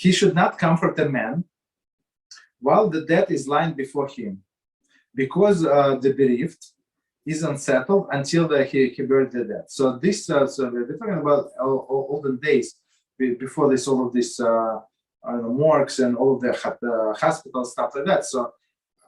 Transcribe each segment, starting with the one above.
he should not comfort a man while the dead is lying before him, because the bereaved is unsettled until he buried the dead. So this, so we're talking about olden days, before this, all of this morgues and all of the hospitals, stuff like that. So,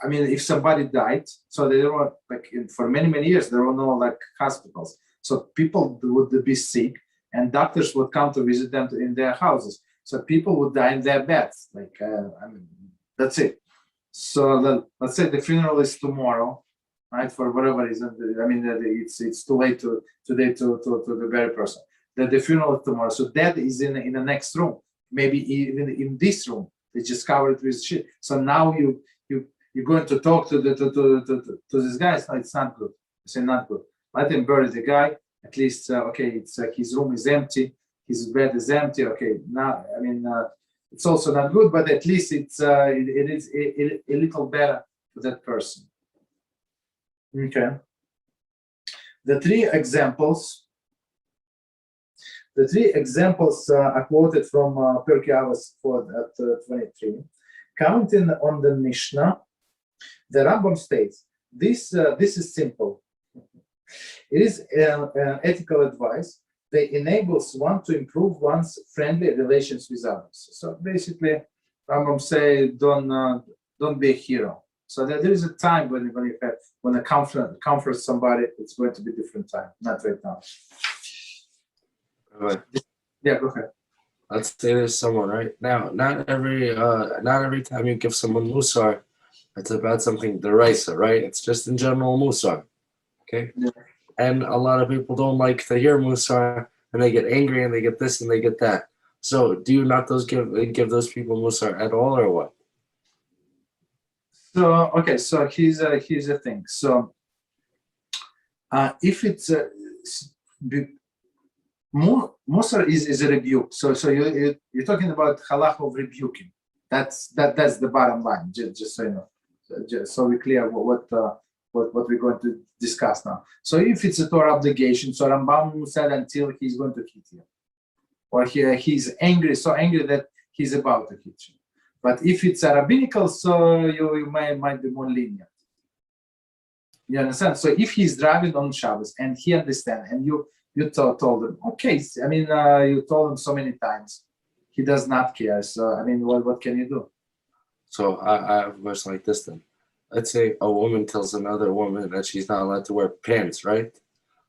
I mean, if somebody died, so they were like for many years there were no like hospitals. So people would be sick, and doctors would come to visit them in their houses. So people would die in their beds. Like, I mean, that's it. So let's say the funeral is tomorrow, right? For whatever reason, I mean, it's too late today to the very person. The funeral is tomorrow. So death is in the next room, maybe even in this room. They just covered it with shit. So now you're going to talk to this guy. No, it's not good. You say not good. Let him bury the guy. At least, okay, it's his room is empty, his bed is empty. Okay, now I mean, it's also not good, but at least it is a little better for that person. Okay. The three examples are quoted from Pirkei Avos 4:23. Counting on the Mishnah, the Rambam states, this is simple. It is ethical advice that enables one to improve one's friendly relations with others. So basically, Rambam say, don't be a hero. So that there is a time when a comfort somebody, it's going to be a different time, not right now. Right. Yeah, go ahead. Let's say there's someone right now. Not every time you give someone musar, it's about something deraisa, right? It's just in general musar. Okay. Yeah. And a lot of people don't like to hear musar, and they get angry, and they get this, and they get that. So, do you not give those people musar at all, or what? So okay, so here's the thing. So, if it's musar is a rebuke. So you're talking about halachah of rebuking. That's the bottom line. Just so you know, so we're clear what we're going to discuss now. So if it's a Torah obligation, so Rambam said until he's going to hit you, or he's angry, so angry that he's about to hit you. But if it's a rabbinical, so you might be more lenient. You understand? So if he's driving on Shabbos and he understands, and you told him, okay, I mean, you told him so many times, he does not care. So I mean, what can you do? So I have a question like this then. Let's say a woman tells another woman that she's not allowed to wear pants, right?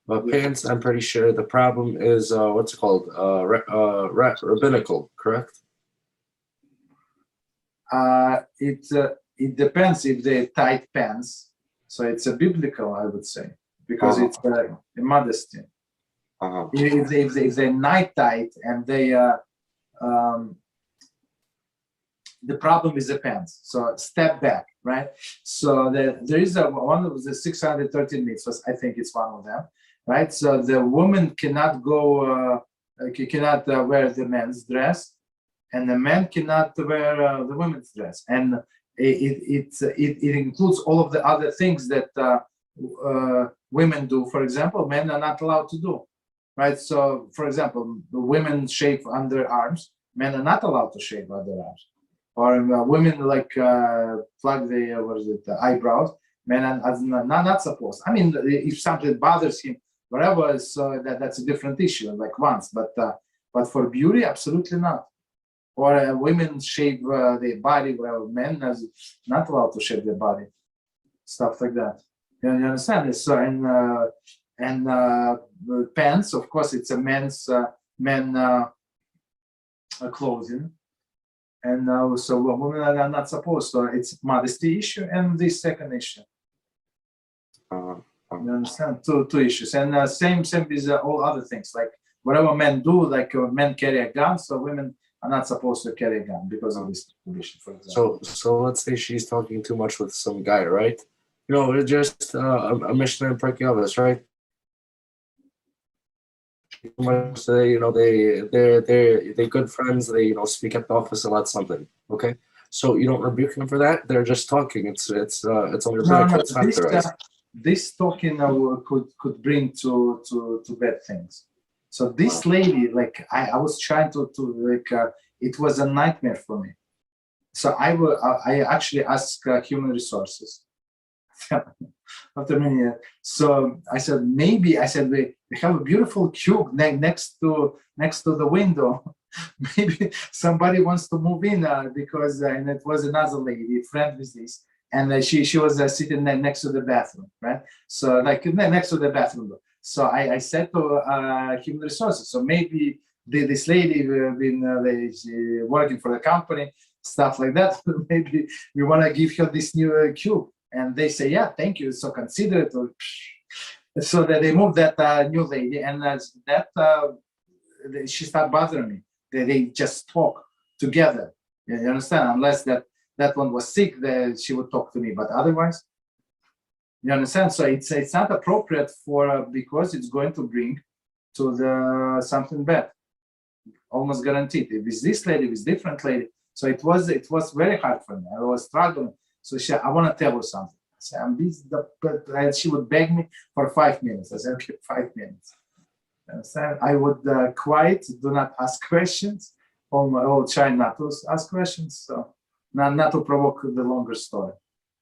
But pants, I'm pretty sure the problem is what's it called? Rabbinical, correct? It depends if they're tight pants. So it's a biblical, I would say, because it's a modesty. If they're night tight and they the problem is the pants. So step back, right? So there is one of the 613 mitzvahs. I think it's one of them, right? So the woman cannot go, cannot wear the men's dress, and the man cannot wear the women's dress, and it includes all of the other things that women do. For example, men are not allowed to do, right? So, for example, the women shave underarms. Men are not allowed to shave underarms. Or women like plug the eyebrows. Men are not supposed. I mean, if something bothers him, whatever, so that's a different issue. Like once, but for beauty, absolutely not. Or women shave their body, while men are not allowed to shave their body. Stuff like that. You understand this? So and pants, of course, it's a men clothing. And so women are not supposed to. It's modesty issue and this second issue. You understand? Two issues. And same with all other things. Like whatever men do, like men carry a gun, so women are not supposed to carry a gun because of this condition, for example. So let's say she's talking too much with some guy, right? You know, it's just a Mishnah in Pirkei Avos, right? So they're good friends. They speak at the office about something. Okay, so you don't rebuke them for that. They're just talking. It's only rabbinical. This talking could bring to bad things. So this lady, like I was trying to it was a nightmare for me. So I actually asked human resources after many years. So I said, maybe, we have a beautiful cube next to the window. Maybe somebody wants to move in because and it was another lady, friend with this, and she was sitting next to the bathroom, right? So like next to the bathroom. So I said to human resources, so maybe this lady been working for the company, stuff like that. Maybe we want to give her this new cube, and they say, yeah, thank you. So consider it. So that they moved that new lady, and she started bothering me. They just talk together. You understand? Unless that one was sick, she would talk to me. But otherwise, you understand? So it's not appropriate for because it's going to bring to the something bad, almost guaranteed. If it's this lady, if it's different lady. So it was very hard for me. I was struggling. So I want to tell her something. I said, I'm busy, but she would beg me for 5 minutes. I said, okay, 5 minutes. I would quiet, do not ask questions, or try not to ask questions, so not to provoke the longer story.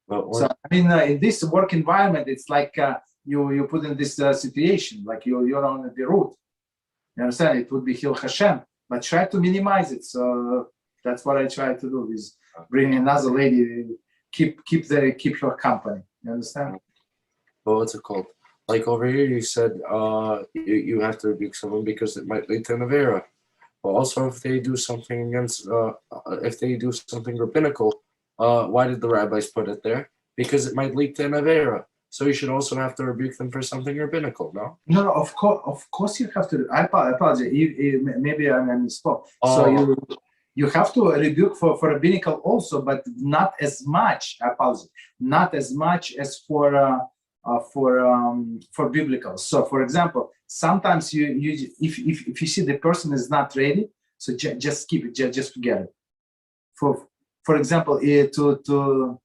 So I mean, in this work environment, it's like you put in this situation, like you're on the route. You understand? It would be Hil Hashem, but try to minimize it. So that's what I try to do: is bring another lady, keep her company. You understand? What's it called? Like over here, you said you have to rebuke someone because it might lead to an avera. But also, if they do something against, if they do something rabbinical, why did the rabbis put it there? Because it might lead to an avera. So you should also have to rebuke them for something rabbinical, no? No, of course you have to. I apologize. Maybe I misspoke. So you have to rebuke for rabbinical also, but not as much. I apologize. Not as much as for biblical. So, for example, sometimes if you see the person is not ready, so just keep it, just forget it. For example, to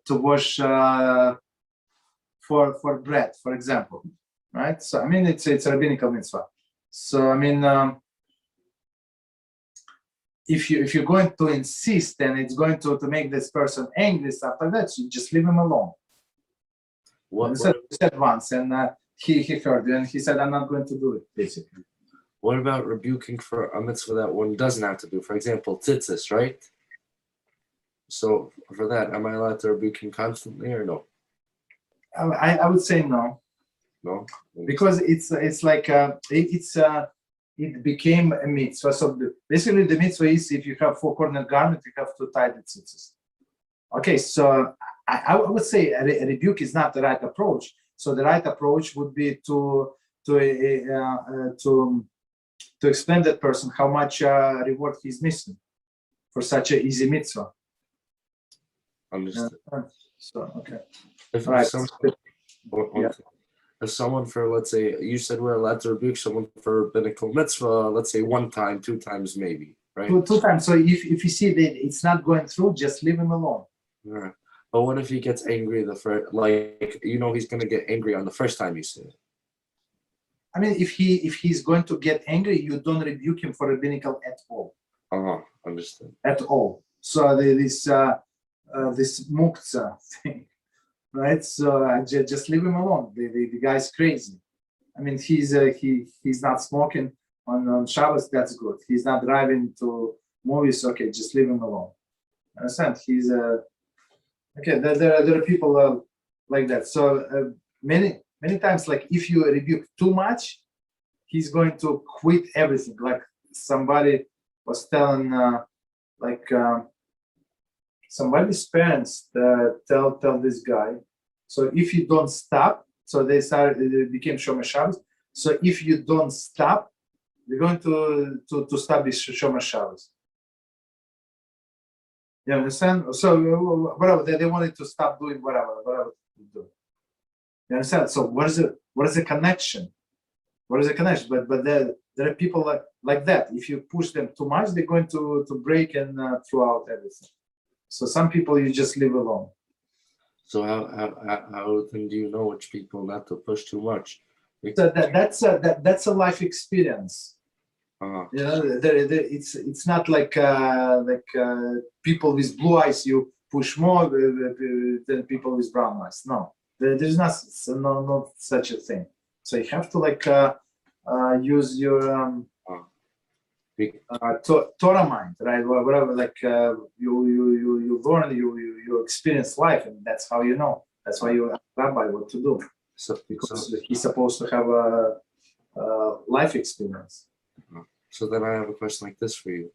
wash for bread, for example, right? So I mean, it's a rabbinical mitzvah. So I mean, if you're going to insist and it's going to make this person angry, stuff like that, so just leave him alone. He said once, and he heard it, and he said, "I'm not going to do it." Basically. What about rebuking for a mitzvah that one doesn't have to do? For example, tzitzis, right? So for that, am I allowed to rebuke him constantly or no? I would say no. No, because it's like it became a mitzvah. So basically, the mitzvah is if you have 4-cornered garment, you have to tie the tzitzis. Okay, so I would say a rebuke is not the right approach. So the right approach would be to explain that person how much reward he's missing for such an easy mitzvah. Understood. So okay. If someone for, let's say, you said we're allowed to rebuke someone for rabbinical mitzvah, let's say 1 time, 2 times maybe, right? Two times. So if you see that it's not going through, just leave him alone. Right. But what if he gets angry the first, like, he's going to get angry on the first time you say it? I mean, if he's going to get angry, you don't rebuke him for rabbinical at all. Understood. At all. So this muktzah thing, right? So just leave him alone. The guy's crazy. I mean, he's not smoking on Shabbos. That's good. He's not driving to movies. Okay, just leave him alone. Understand? He's okay. There are people like that. So many times, like if you rebuke too much, he's going to quit everything. Like somebody was telling, somebody's parents tell this guy. So if you don't stop, so they became Shomer Shabbos. So if you don't stop, they're going to stop this Shomer Shabbos. You understand? So whatever they wanted to stop doing whatever to do. You understand? So what is the connection? What is the connection? But there are people like that. If you push them too much, they're going to break and throw out everything. So some people you just leave alone. So how then do you know which people not to push too much? So that's a life experience. You know, it's not like people with blue eyes you push more than people with brown eyes. No, there's not such a thing. So you have to use your Torah mind, right? Whatever, you learn, you experience life, and that's how you know. That's why you ask Rabbi what to do, because he's supposed to have a life experience. So then I have a question like this for you.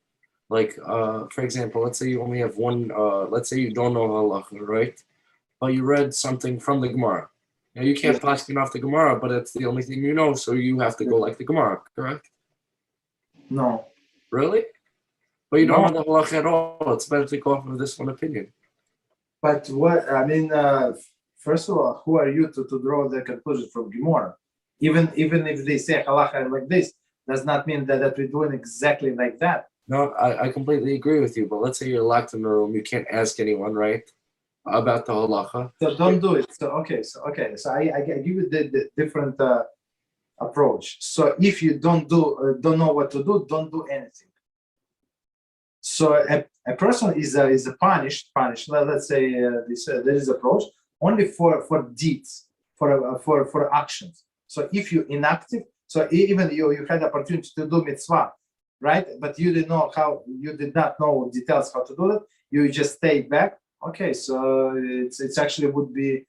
Like, for example, let's say you only have one, let's say you don't know Halachah, right? But you read something from the Gemara. Now, you can't paskin off the Gemara, but it's the only thing you know, so you have to go like the Gemara, correct? No. Really? But you don't know the Halachah at all. It's better to go off of this one opinion. But what, I mean, first of all, who are you to draw the conclusion from Gemara? Even if they say Halachah like this, does not mean that we're doing exactly like that. No, I completely agree with you, but let's say you're locked in the room, you can't ask anyone, right, about the Halachah. So don't do it. So I give you the different approach. So if you don't know what to do, don't do anything. So a person is punished. Let's say there is approach only for deeds, for actions. So if you're inactive, so even you had the opportunity to do mitzvah, right? But you did not know details how to do it. You just stayed back. Okay, so it's actually would be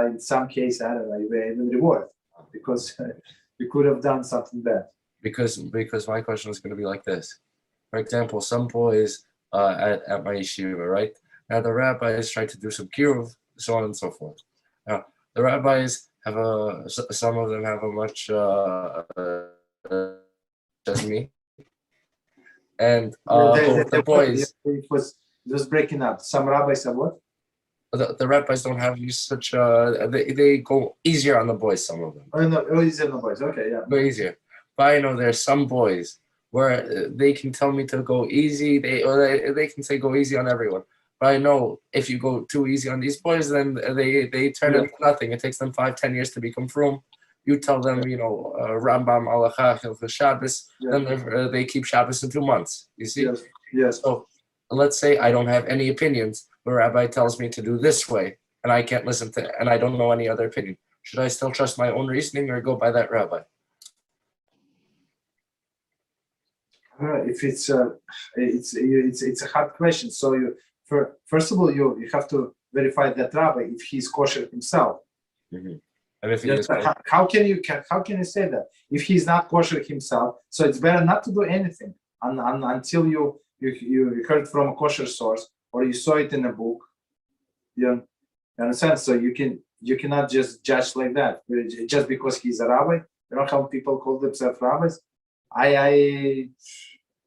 in some case, I don't know, even reward, because you could have done something bad. Because my question is going to be like this. For example, some boys at my yeshiva, right? Now the rabbis try to do some kiruv, so on and so forth. Now the rabbis have some of them have a much as me, and the boys. It was just breaking up. Some rabbis have what? The rabbis don't have such. They go easier on the boys. Some of them. Oh no, easier on the boys. Okay, yeah. Go easier. But I know there's some boys where they can tell me to go easy. They can say go easy on everyone. But I know if you go too easy on these boys, then they turn into nothing. It takes them 5-10 years to become frum. You tell them, Rambam, Halachah, Hilchot, Shabbos, then they keep Shabbos in 2 months. You see? Yes. So let's say I don't have any opinions. The rabbi tells me to do this way, and I can't listen to, and I don't know any other opinion. Should I still trust my own reasoning or go by that rabbi? If it's a hard question. So first of all, you have to verify that rabbi if he's kosher himself. Mm-hmm. How can you say that if he's not kosher himself? So it's better not to do anything until you heard from a kosher source or you saw it in a book. You understand? So you cannot just judge like that just because he's a rabbi. You know how people call themselves rabbis?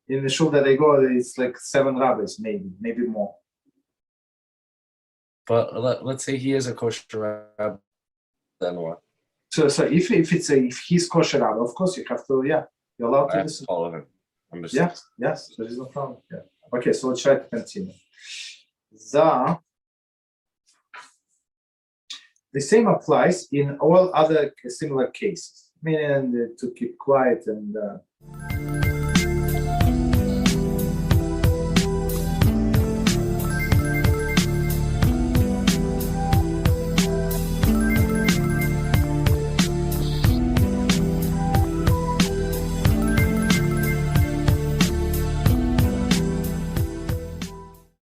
In the shul that I go, it's like 7 rabbis, maybe more. But let's say he is a kosher rabbi, then what? So if he's kosher rabbi, of course you have to, you're allowed to listen. Follow him. Understand? Yes, there is no problem. Yeah. Okay, so let's try to continue. The same applies in all other similar cases, meaning to keep quiet and